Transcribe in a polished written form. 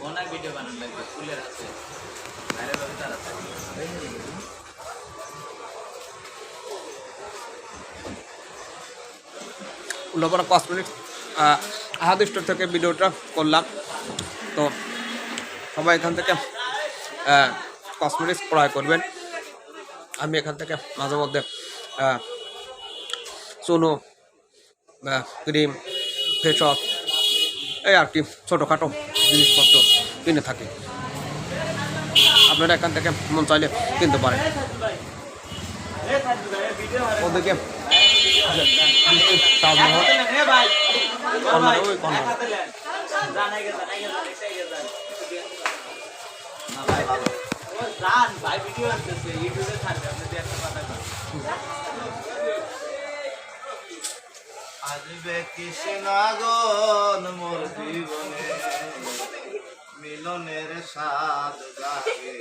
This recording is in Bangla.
মনে ভিডিও বানানো লাগবে ফুলের হাতে বাইরে ভাবে তাড়াতাড়ি উল্লাপাড়া কসমেটিক্স আহাদ স্টোর থেকে ভিডিওটা করলাম। তো সবাই এখান থেকে কসমেটিক্স ক্রয় করবেন। আমি এখান থেকে মাঝে মধ্যে চুনো ক্রিম ফেস ওয়াশ এই আর কি ছোটোখাটো জিনিসপত্র কিনে থাকি। আপনারা এখান থেকে মন চাইলে কিনতে পারেন। ওদিকে তাজমহল ওই আসবে কৃষ্ণাগন মোর জীবনে মিলনের স্বাদ জাগে